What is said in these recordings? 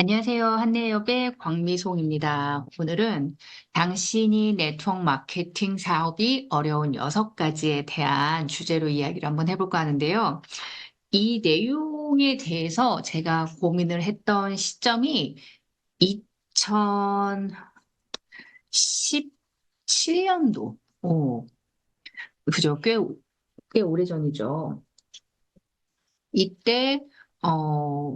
안녕하세요. 한내협의 광미송입니다. 오늘은 당신이 네트워크 마케팅 사업이 어려운 6가지에 대한 주제로 이야기를 한번 해볼까 하는데요. 이 내용에 대해서 제가 고민을 했던 시점이 2017년도. 그죠? 꽤 오래전이죠. 이때,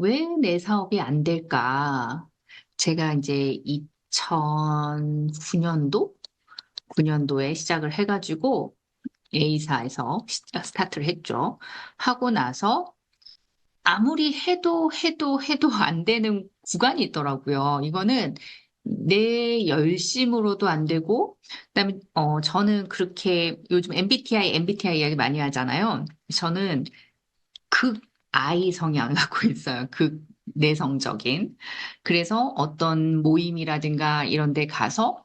왜 내 사업이 안 될까? 제가 이제 2009년도? 9년도에 시작을 해가지고 A사에서 스타트를 했죠. 하고 나서 아무리 해도 안 되는 구간이 있더라고요. 이거는 내 열심으로도 안 되고, 그다음에, 저는 그렇게 요즘 MBTI 이야기 많이 하잖아요. 저는 극 I 성향을 갖고 있어요. 극 내성적인. 그래서 어떤 모임이라든가 이런 데 가서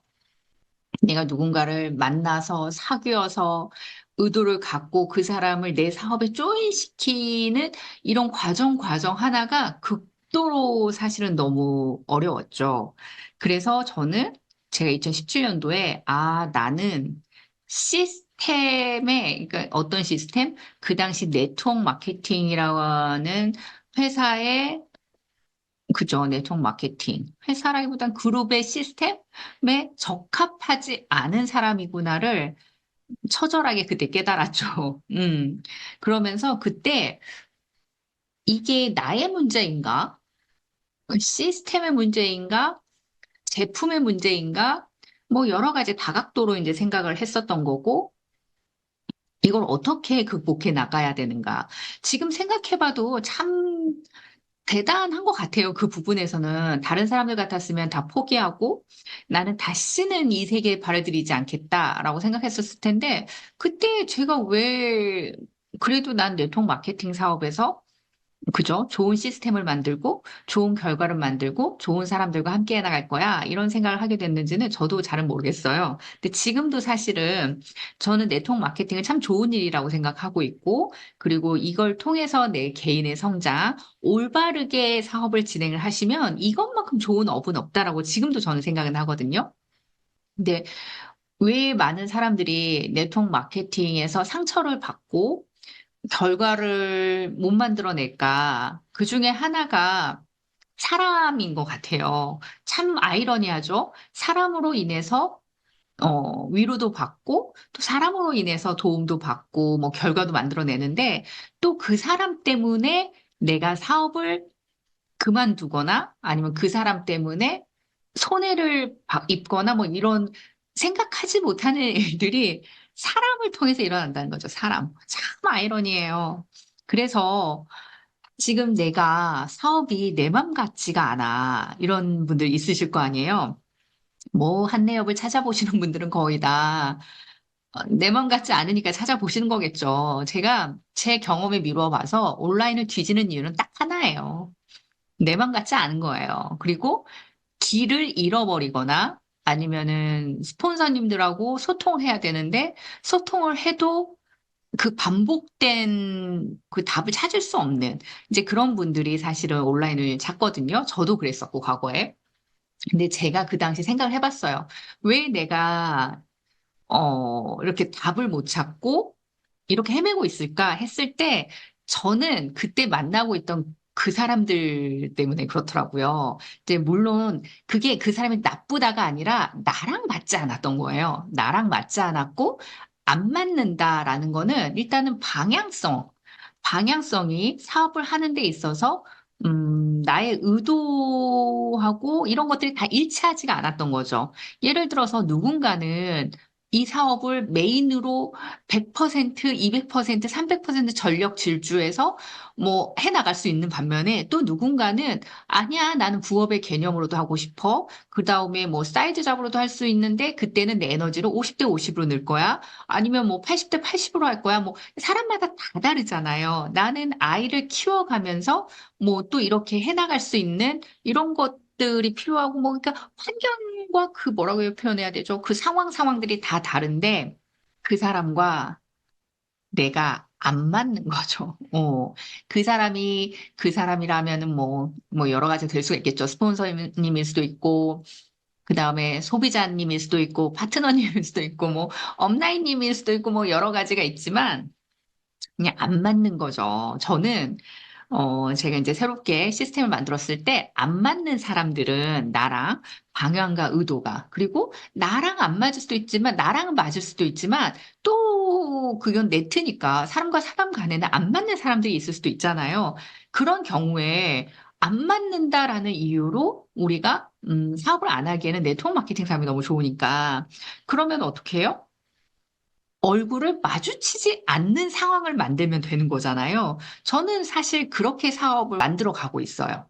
내가 누군가를 만나서 사귀어서 의도를 갖고 그 사람을 내 사업에 조인시키는 이런 과정 하나가 극도로 사실은 너무 어려웠죠. 그래서 저는 제가 2017년도에 나는 시스템에, 그러니까 어떤 시스템? 그 당시 네트워크 마케팅이라고 하는 회사의 그죠. 네트워크 마케팅. 회사라기보단 그룹의 시스템에 적합하지 않은 사람이구나를 처절하게 그때 깨달았죠. 그러면서 그때 이게 나의 문제인가? 시스템의 문제인가? 제품의 문제인가? 뭐 여러 가지 다각도로 이제 생각을 했었던 거고, 이걸 어떻게 극복해 나가야 되는가? 지금 생각해봐도 참 대단한 것 같아요. 그 부분에서는. 다른 사람들 같았으면 다 포기하고 나는 다시는 이 세계에 발을 들이지 않겠다라고 생각했었을 텐데, 그때 제가 왜, 그래도 난 네트워크 마케팅 사업에서 그죠? 좋은 시스템을 만들고, 좋은 결과를 만들고, 좋은 사람들과 함께 해나갈 거야. 이런 생각을 하게 됐는지는 저도 잘은 모르겠어요. 근데 지금도 사실은 저는 네트워크 마케팅을 참 좋은 일이라고 생각하고 있고, 그리고 이걸 통해서 내 개인의 성장, 올바르게 사업을 진행을 하시면 이것만큼 좋은 업은 없다라고 지금도 저는 생각은 하거든요. 근데 왜 많은 사람들이 네트워크 마케팅에서 상처를 받고, 결과를 못 만들어낼까? 그 중에 하나가 사람인 것 같아요. 참 아이러니하죠? 사람으로 인해서 위로도 받고, 또 사람으로 인해서 도움도 받고, 뭐 결과도 만들어내는데, 또 그 사람 때문에 내가 사업을 그만두거나, 아니면 그 사람 때문에 손해를 입거나, 뭐 이런 생각하지 못하는 일들이 사람을 통해서 일어난다는 거죠. 사람. 참 아이러니해요. 그래서 지금 내가 사업이 내 맘 같지가 않아. 이런 분들 있으실 거 아니에요. 뭐, 한내업을 찾아보시는 분들은 거의 다 내 맘 같지 않으니까 찾아보시는 거겠죠. 제가 제 경험에 미루어 봐서 온라인을 뒤지는 이유는 딱 하나예요. 내 맘 같지 않은 거예요. 그리고 길을 잃어버리거나 아니면은 스폰서님들하고 소통을 해야 되는데 소통을 해도 그 반복된 그 답을 찾을 수 없는 이제 그런 분들이 사실은 온라인을 찾거든요. 저도 그랬었고, 과거에. 근데 제가 그 당시 생각을 해봤어요. 왜 내가, 이렇게 답을 못 찾고 이렇게 헤매고 있을까 했을 때 저는 그때 만나고 있던 그 사람들 때문에 그렇더라고요. 이제 물론 그게 그 사람이 나쁘다가 아니라 나랑 맞지 않았던 거예요. 나랑 맞지 않았고 안 맞는다라는 거는 일단은 방향성이 사업을 하는 데 있어서 나의 의도하고 이런 것들이 다 일치하지가 않았던 거죠. 예를 들어서 누군가는 이 사업을 메인으로 100%, 200%, 300% 전력 질주해서 뭐 해나갈 수 있는 반면에 또 누군가는 아니야, 나는 부업의 개념으로도 하고 싶어. 그 다음에 뭐 사이드 잡으로도 할 수 있는데 그때는 내 에너지를 50대 50으로 넣을 거야. 아니면 뭐 80대 80으로 할 거야. 뭐 사람마다 다 다르잖아요. 나는 아이를 키워가면서 뭐 또 이렇게 해나갈 수 있는 이런 것들이 필요하고 뭐 그러니까 환경과 그 뭐라고 표현해야 되죠? 그 상황들이 다 다른데 그 사람과 내가 안 맞는 거죠. 그 사람이라면은 뭐 여러 가지 될 수가 있겠죠. 스폰서님일 수도 있고, 그 다음에 소비자님일 수도 있고, 파트너님일 수도 있고, 뭐, 업라인님일 수도 있고, 뭐, 여러 가지가 있지만, 그냥 안 맞는 거죠. 저는, 제가 이제 새롭게 시스템을 만들었을 때, 안 맞는 사람들은 나랑 방향과 의도가, 그리고 나랑 안 맞을 수도 있지만, 나랑은 맞을 수도 있지만, 또, 그건 네트니까, 사람과 사람 간에는 안 맞는 사람들이 있을 수도 있잖아요. 그런 경우에, 안 맞는다라는 이유로 우리가, 사업을 안 하기에는 네트워크 마케팅 사업이 너무 좋으니까, 그러면 어떻게 해요? 얼굴을 마주치지 않는 상황을 만들면 되는 거잖아요. 저는 사실 그렇게 사업을 만들어 가고 있어요.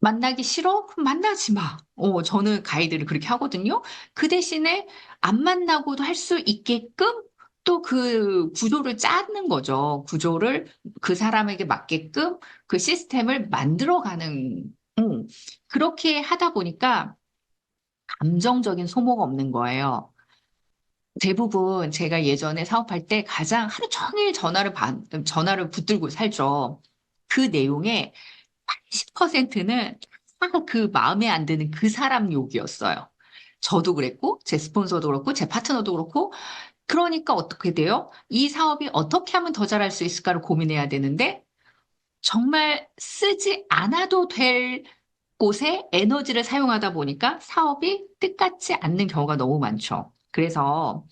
만나기 싫어? 그럼 만나지 마. 저는 가이드를 그렇게 하거든요. 그 대신에 안 만나고도 할 수 있게끔 또 그 구조를 짜는 거죠. 구조를 그 사람에게 맞게끔 그 시스템을 만들어가는, 그렇게 하다 보니까 감정적인 소모가 없는 거예요. 대부분 제가 예전에 사업할 때 가장 하루 종일 전화를 붙들고 살죠. 그 내용의 80%는 그 마음에 안 드는 그 사람 욕이었어요. 저도 그랬고, 제 스폰서도 그렇고, 제 파트너도 그렇고, 그러니까 어떻게 돼요? 이 사업이 어떻게 하면 더 잘할 수 있을까를 고민해야 되는데, 정말 쓰지 않아도 될 곳에 에너지를 사용하다 보니까 사업이 뜻같지 않는 경우가 너무 많죠. 그래서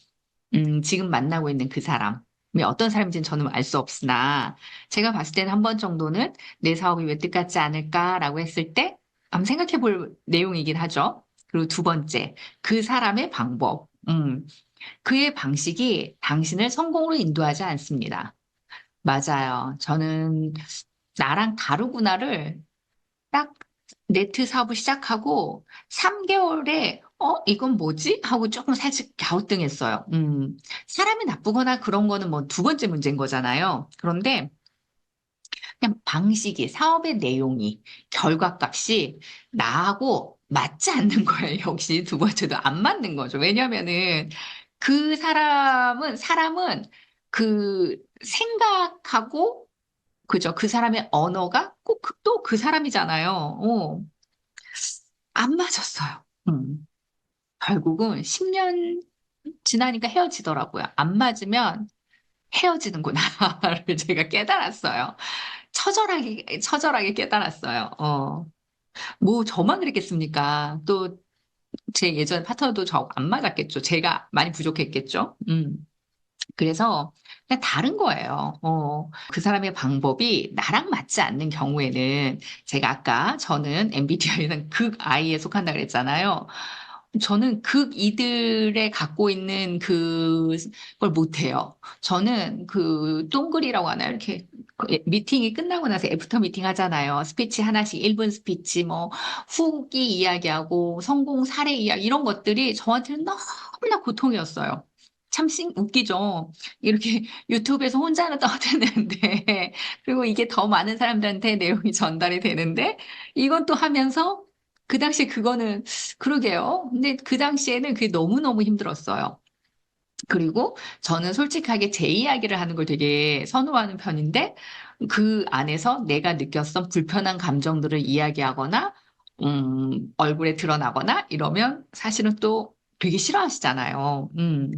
지금 만나고 있는 그 사람이 어떤 사람인지는 저는 알 수 없으나 제가 봤을 때는 한 번 정도는 내 사업이 왜 뜻같지 않을까라고 했을 때 한번 생각해 볼 내용이긴 하죠. 그리고 두 번째, 그 사람의 방법. 그의 방식이 당신을 성공으로 인도하지 않습니다. 맞아요. 저는 나랑 다르구나를 딱 네트 사업을 시작하고 3개월에 이건 뭐지? 하고 조금 살짝 갸우뚱했어요. 사람이 나쁘거나 그런 거는 뭐 두 번째 문제인 거잖아요. 그런데 그냥 방식이, 사업의 내용이, 결과값이 나하고 맞지 않는 거예요. 역시 두 번째도 안 맞는 거죠. 왜냐면은 그 사람은 그 생각하고 그죠. 그 사람의 언어가 꼭 또 그 사람이잖아요. 안 맞았어요. 결국은 10년 지나니까 헤어지더라고요. 안 맞으면 헤어지는구나를 제가 깨달았어요. 처절하게 깨달았어요. 뭐 저만 그랬겠습니까? 또 제 예전 파트너도 저 안 맞았겠죠. 제가 많이 부족했겠죠. 그래서 그냥 다른 거예요. 그 사람의 방법이 나랑 맞지 않는 경우에는 제가 아까 저는 MBTI는 극 I에 속한다 그랬잖아요. 저는 극이들의 갖고 있는 그걸 못해요. 저는 그 동글이라고 하나요? 이렇게 미팅이 끝나고 나서 애프터 미팅 하잖아요. 스피치 하나씩 1분 스피치 뭐 후기 이야기하고 성공 사례 이야기 이런 것들이 저한테는 너무나 고통이었어요. 참 웃기죠. 이렇게 유튜브에서 혼자는 떠드는데 그리고 이게 더 많은 사람들한테 내용이 전달이 되는데 이건 또 하면서 그 당시 그거는 그러게요. 근데 그 당시에는 그게 너무너무 힘들었어요. 그리고 저는 솔직하게 제 이야기를 하는 걸 되게 선호하는 편인데 그 안에서 내가 느꼈던 불편한 감정들을 이야기하거나 얼굴에 드러나거나 이러면 사실은 또 되게 싫어하시잖아요.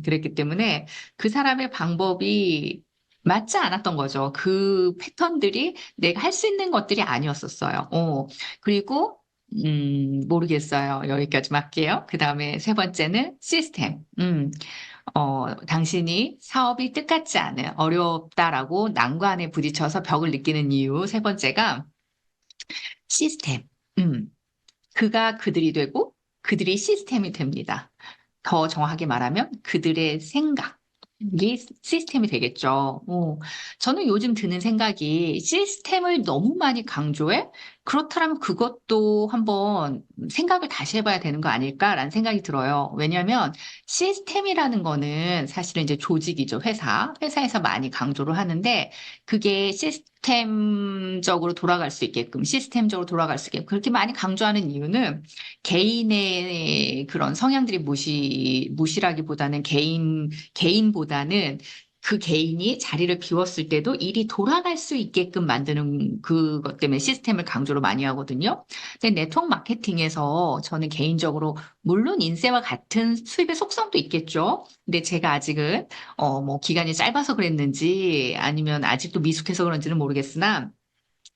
그랬기 때문에 그 사람의 방법이 맞지 않았던 거죠. 그 패턴들이 내가 할 수 있는 것들이 아니었었어요. 그리고 모르겠어요. 여기까지만 할게요. 그 다음에 세 번째는 시스템. 당신이 사업이 뜻같지 않은 어렵다라고 난관에 부딪혀서 벽을 느끼는 이유 세 번째가 시스템. 음, 그가 그들이 되고 그들이 시스템이 됩니다. 더 정확하게 말하면 그들의 생각. 이 시스템이 되겠죠. 저는 요즘 드는 생각이 시스템을 너무 많이 강조해? 그렇다면 그것도 한번 생각을 다시 해봐야 되는 거 아닐까라는 생각이 들어요. 왜냐하면 시스템이라는 거는 사실은 이제 조직이죠. 회사에서 많이 강조를 하는데 그게 시스템적으로 돌아갈 수 있게끔, 시스템적으로 돌아갈 수 있게끔 그렇게 많이 강조하는 이유는 개인의 그런 성향들이 무시라기보다는 개인보다는 그 개인이 자리를 비웠을 때도 일이 돌아갈 수 있게끔 만드는 그것 때문에 시스템을 강조를 많이 하거든요. 근데 네트워크 마케팅에서 저는 개인적으로 물론 인쇄와 같은 수입의 속성도 있겠죠. 근데 제가 아직은 뭐 기간이 짧아서 그랬는지 아니면 아직도 미숙해서 그런지는 모르겠으나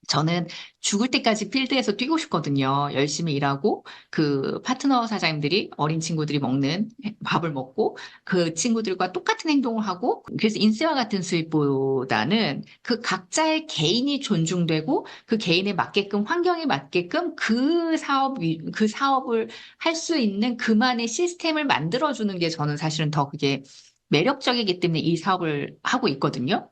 저는 죽을 때까지 필드에서 뛰고 싶거든요. 열심히 일하고 그 파트너 사장님들이 어린 친구들이 먹는 밥을 먹고 그 친구들과 똑같은 행동을 하고 그래서 인세와 같은 수입보다는 그 각자의 개인이 존중되고 그 개인에 맞게끔 환경에 맞게끔 그 사업을 할 수 있는 그만의 시스템을 만들어주는 게 저는 사실은 더 그게 매력적이기 때문에 이 사업을 하고 있거든요.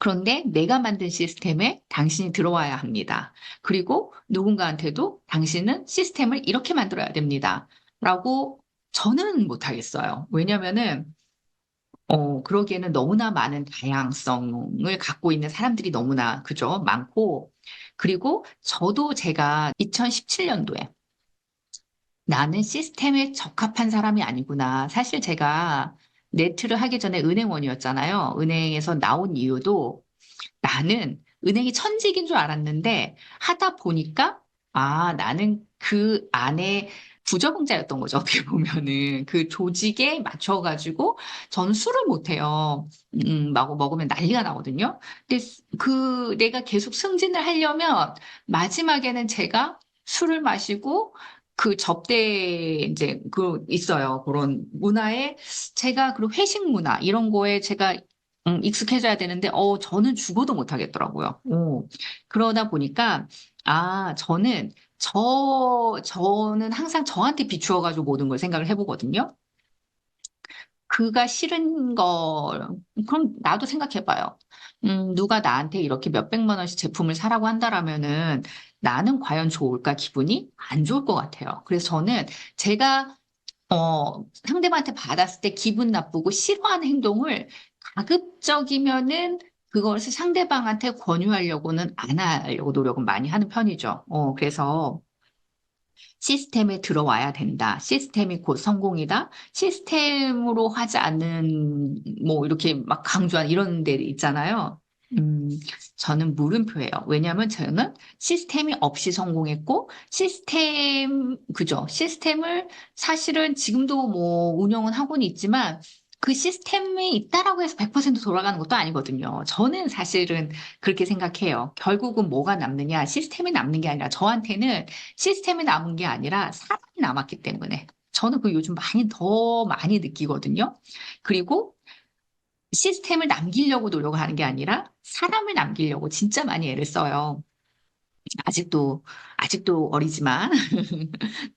그런데 내가 만든 시스템에 당신이 들어와야 합니다. 그리고 누군가한테도 당신은 시스템을 이렇게 만들어야 됩니다. 라고 저는 못하겠어요. 왜냐면은, 그러기에는 너무나 많은 다양성을 갖고 있는 사람들이 너무나, 그죠? 많고, 그리고 저도 제가 2017년도에 나는 시스템에 적합한 사람이 아니구나. 사실 제가 네트를 하기 전에 은행원이었잖아요. 은행에서 나온 이유도 나는 은행이 천직인 줄 알았는데 하다 보니까 나는 그 안에 부적응자였던 거죠. 어떻게 보면은 그 조직에 맞춰가지고 저는 술을 못해요. 먹으면 난리가 나거든요. 근데 내가 계속 승진을 하려면 마지막에는 제가 술을 마시고 그 접대 이제 그 있어요. 그런 문화에 제가 그리고 회식 문화 이런 거에 제가 익숙해져야 되는데, 저는 죽어도 못하겠더라고요. 그러다 보니까, 저는 항상 저한테 비추어가지고 모든 걸 생각을 해보거든요. 그가 싫은 거, 그럼 나도 생각해봐요. 누가 나한테 이렇게 몇백만 원씩 제품을 사라고 한다라면은 나는 과연 좋을까? 기분이 안 좋을 것 같아요. 그래서 저는 제가 상대방한테 받았을 때 기분 나쁘고 싫어하는 행동을 가급적이면은 그것을 상대방한테 권유하려고는 안 하려고 노력은 많이 하는 편이죠. 그래서 시스템에 들어와야 된다. 시스템이 곧 성공이다. 시스템으로 하지 않는, 뭐, 이렇게 막 강조한 이런 데 있잖아요. 음, 저는 물음표예요. 왜냐하면 저는 시스템이 없이 성공했고, 그죠. 시스템을 사실은 지금도 뭐 운영은 하고는 있지만, 그 시스템이 있다라고 해서 100% 돌아가는 것도 아니거든요. 저는 사실은 그렇게 생각해요. 결국은 뭐가 남느냐? 시스템이 남는 게 아니라 저한테는 시스템이 남은 게 아니라 사람이 남았기 때문에. 저는 그 요즘 더 많이 느끼거든요. 그리고 시스템을 남기려고 노력하는 게 아니라 사람을 남기려고 진짜 많이 애를 써요. 아직도, 아직도 어리지만.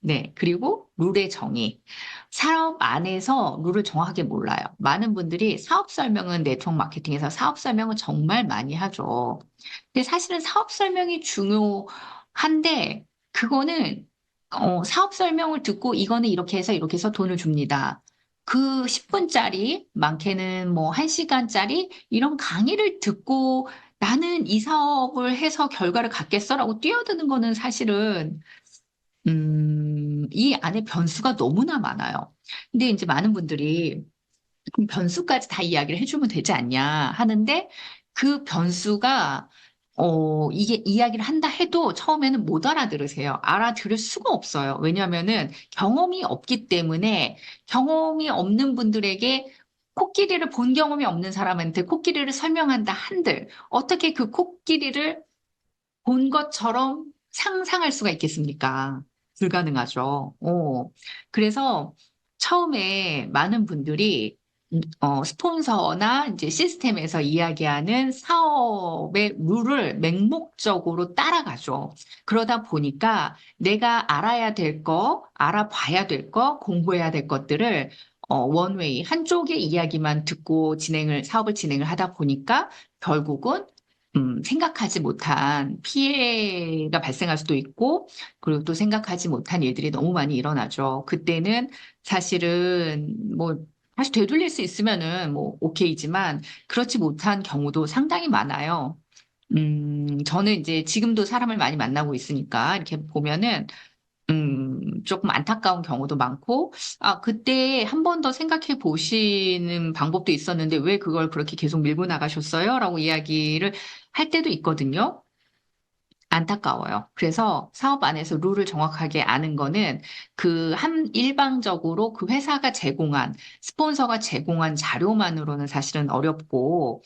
네. 그리고 룰의 정의. 사업 안에서 룰을 정확하게 몰라요. 많은 분들이 사업 설명은 네트워크 마케팅에서 사업 설명을 정말 많이 하죠. 근데 사실은 사업 설명이 중요한데, 그거는, 사업 설명을 듣고 이거는 이렇게 해서 돈을 줍니다. 그 10분짜리, 많게는 뭐 1시간짜리 이런 강의를 듣고 나는 이 사업을 해서 결과를 갖겠어라고 뛰어드는 거는 사실은 이 안에 변수가 너무나 많아요. 근데 이제 많은 분들이 그럼 변수까지 다 이야기를 해주면 되지 않냐 하는데 그 변수가 이게 이야기를 한다 해도 처음에는 못 알아들으세요. 알아들을 수가 없어요. 왜냐하면은 경험이 없기 때문에 경험이 없는 분들에게 코끼리를 본 경험이 없는 사람한테 코끼리를 설명한다 한들 어떻게 그 코끼리를 본 것처럼 상상할 수가 있겠습니까? 불가능하죠. 그래서 처음에 많은 분들이 스폰서나 이제 시스템에서 이야기하는 사업의 룰을 맹목적으로 따라가죠. 그러다 보니까 내가 알아야 될 거, 알아봐야 될 거, 공부해야 될 것들을 원웨이, 한쪽의 이야기만 듣고 사업을 진행을 하다 보니까 결국은 생각하지 못한 피해가 발생할 수도 있고, 그리고 또 생각하지 못한 일들이 너무 많이 일어나죠. 그때는 사실은 뭐 다시 되돌릴 수 있으면은 뭐 오케이지만 그렇지 못한 경우도 상당히 많아요. 저는 이제 지금도 사람을 많이 만나고 있으니까 이렇게 보면은 조금 안타까운 경우도 많고, 그때 한 번 더 생각해 보시는 방법도 있었는데 왜 그걸 그렇게 계속 밀고 나가셨어요? 라고 이야기를 할 때도 있거든요. 안타까워요. 그래서 사업 안에서 룰을 정확하게 아는 거는 일방적으로 그 회사가 제공한, 스폰서가 제공한 자료만으로는 사실은 어렵고,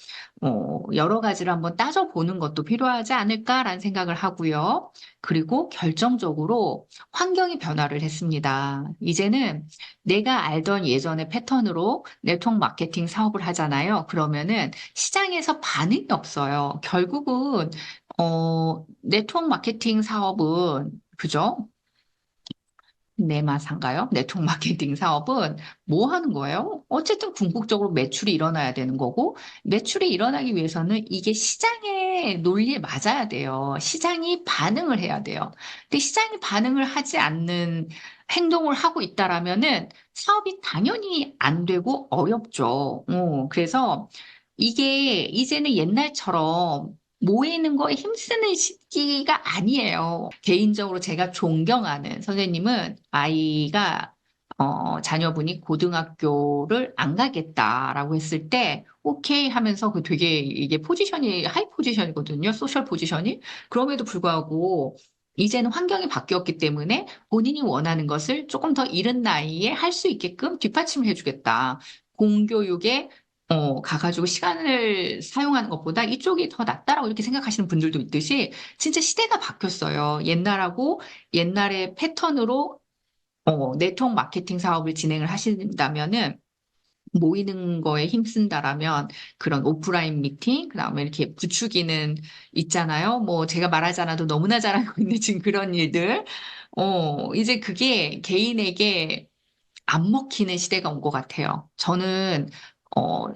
여러 가지를 한번 따져보는 것도 필요하지 않을까라는 생각을 하고요. 그리고 결정적으로 환경이 변화를 했습니다. 이제는 내가 알던 예전의 패턴으로 네트워크 마케팅 사업을 하잖아요. 그러면은 시장에서 반응이 없어요. 결국은 네트워크 마케팅 사업은, 그죠? 네마사인가요? 네트워크 마케팅 사업은 뭐 하는 거예요? 어쨌든 궁극적으로 매출이 일어나야 되는 거고, 매출이 일어나기 위해서는 이게 시장의 논리에 맞아야 돼요. 시장이 반응을 해야 돼요. 근데 시장이 반응을 하지 않는 행동을 하고 있다라면은 사업이 당연히 안 되고 어렵죠. 그래서 이게 이제는 옛날처럼 모이는 거에 힘쓰는 시기가 아니에요. 개인적으로 제가 존경하는 선생님은 아이가 자녀분이 고등학교를 안 가겠다라고 했을 때 오케이 하면서 그 되게 이게 포지션이 하이 포지션이거든요. 소셜 포지션이. 그럼에도 불구하고 이제는 환경이 바뀌었기 때문에 본인이 원하는 것을 조금 더 이른 나이에 할 수 있게끔 뒷받침을 해주겠다. 공교육에 가가지고 시간을 사용하는 것보다 이쪽이 더 낫다라고 이렇게 생각하시는 분들도 있듯이 진짜 시대가 바뀌었어요. 옛날하고 옛날의 패턴으로 네트워크 마케팅 사업을 진행을 하신다면은 모이는 거에 힘쓴다라면 그런 오프라인 미팅, 그다음에 이렇게 부추기는 있잖아요. 뭐 제가 말하지 않아도 너무나 잘 알고 있는 지금 그런 일들. 이제 그게 개인에게 안 먹히는 시대가 온 것 같아요. 저는 어,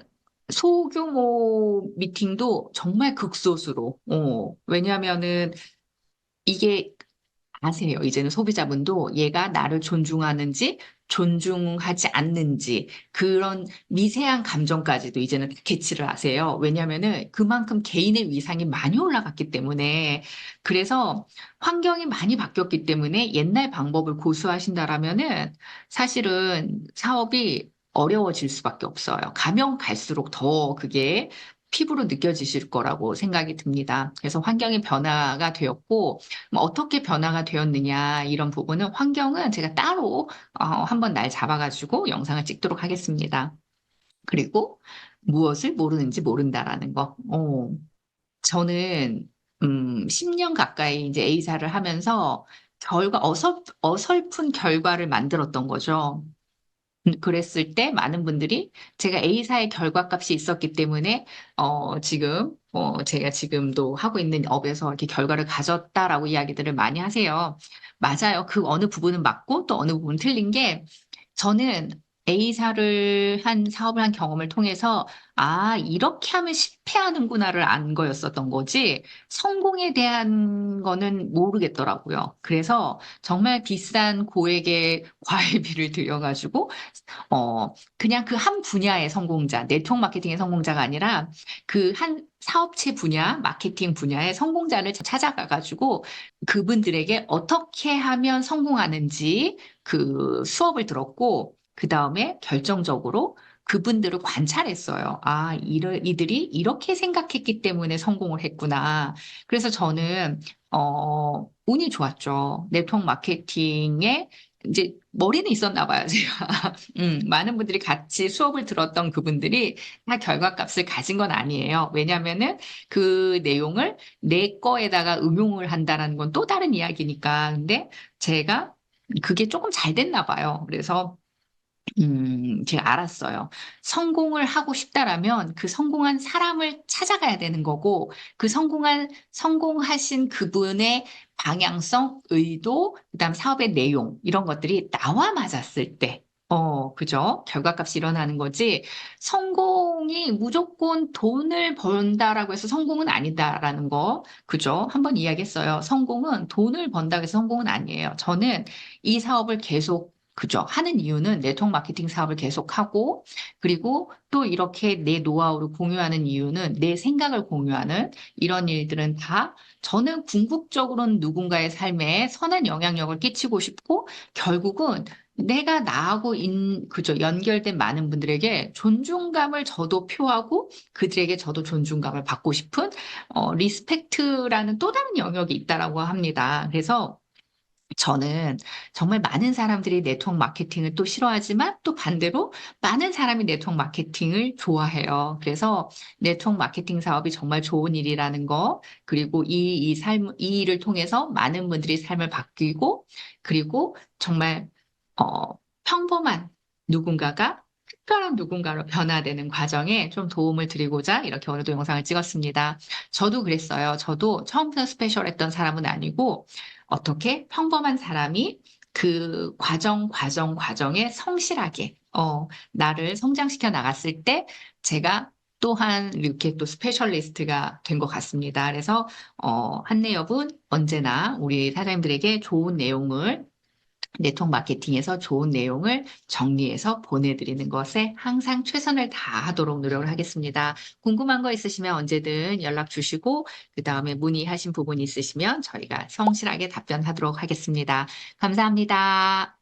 소규모 미팅도 정말 극소수로. 왜냐하면은 이게 아세요. 이제는 소비자분도 얘가 나를 존중하는지 존중하지 않는지 그런 미세한 감정까지도 이제는 캐치를 하세요. 왜냐하면은 그만큼 개인의 위상이 많이 올라갔기 때문에 그래서 환경이 많이 바뀌었기 때문에 옛날 방법을 고수하신다라면은 사실은 사업이 어려워질 수밖에 없어요. 가면 갈수록 더 그게 피부로 느껴지실 거라고 생각이 듭니다. 그래서 환경의 변화가 되었고 뭐 어떻게 변화가 되었느냐 이런 부분은 환경은 제가 따로 한번 날 잡아가지고 영상을 찍도록 하겠습니다. 그리고 무엇을 모르는지 모른다라는 거. 저는 10년 가까이 이제 A사를 하면서 어설픈 결과를 만들었던 거죠. 그랬을 때 많은 분들이 제가 A사의 결과값이 있었기 때문에 제가 지금도 하고 있는 업에서 이렇게 결과를 가졌다라고 이야기들을 많이 하세요. 맞아요. 그 어느 부분은 맞고 또 어느 부분은 틀린 게 저는 A사를 한 사업을 한 경험을 통해서 이렇게 하면 실패하는구나를 안 거였었던 거지 성공에 대한 거는 모르겠더라고요. 그래서 정말 비싼 고액의 과외비를 들여가지고 그냥 그 한 분야의 성공자, 네트워크 마케팅의 성공자가 아니라 그 한 사업체 분야, 마케팅 분야의 성공자를 찾아가가지고 그분들에게 어떻게 하면 성공하는지 그 수업을 들었고, 그 다음에 결정적으로 그분들을 관찰했어요. 이들이 이렇게 생각했기 때문에 성공을 했구나. 그래서 저는, 운이 좋았죠. 네트워크 마케팅에 이제 머리는 있었나 봐요, 제가. 많은 분들이 같이 수업을 들었던 그분들이 다 결과값을 가진 건 아니에요. 왜냐면은 그 내용을 내 거에다가 응용을 한다는 건 또 다른 이야기니까. 근데 제가 그게 조금 잘 됐나 봐요. 그래서 제가 알았어요. 성공을 하고 싶다라면 그 성공한 사람을 찾아가야 되는 거고, 성공하신 그분의 방향성, 의도, 그다음 사업의 내용, 이런 것들이 나와 맞았을 때, 그죠? 결과값이 일어나는 거지. 성공이 무조건 돈을 번다라고 해서 성공은 아니다라는 거, 그죠? 한번 이야기했어요. 성공은 돈을 번다고 해서 성공은 아니에요. 저는 이 사업을 계속 그죠? 하는 이유는 네트워크 마케팅 사업을 계속하고, 그리고 또 이렇게 내 노하우를 공유하는 이유는 내 생각을 공유하는 이런 일들은 다 저는 궁극적으로는 누군가의 삶에 선한 영향력을 끼치고 싶고, 결국은 내가 나하고 그죠? 연결된 많은 분들에게 존중감을 저도 표하고, 그들에게 저도 존중감을 받고 싶은, 리스펙트라는 또 다른 영역이 있다라고 합니다. 그래서 저는 정말 많은 사람들이 네트워크 마케팅을 또 싫어하지만 또 반대로 많은 사람이 네트워크 마케팅을 좋아해요. 그래서 네트워크 마케팅 사업이 정말 좋은 일이라는 거, 그리고 이 일을 통해서 많은 분들이 삶을 바뀌고, 그리고 정말, 평범한 누군가가 특별한 누군가로 변화되는 과정에 좀 도움을 드리고자 이렇게 오늘도 영상을 찍었습니다. 저도 그랬어요. 저도 처음부터 스페셜했던 사람은 아니고, 어떻게 평범한 사람이 그 과정에 성실하게, 나를 성장시켜 나갔을 때 제가 또한 이렇게 또 스페셜리스트가 된 것 같습니다. 그래서, 한내 여분, 언제나 우리 사장님들에게 좋은 내용을 네트워크 마케팅에서 좋은 내용을 정리해서 보내드리는 것에 항상 최선을 다하도록 노력을 하겠습니다. 궁금한 거 있으시면 언제든 연락 주시고, 그 다음에 문의하신 부분이 있으시면 저희가 성실하게 답변하도록 하겠습니다. 감사합니다.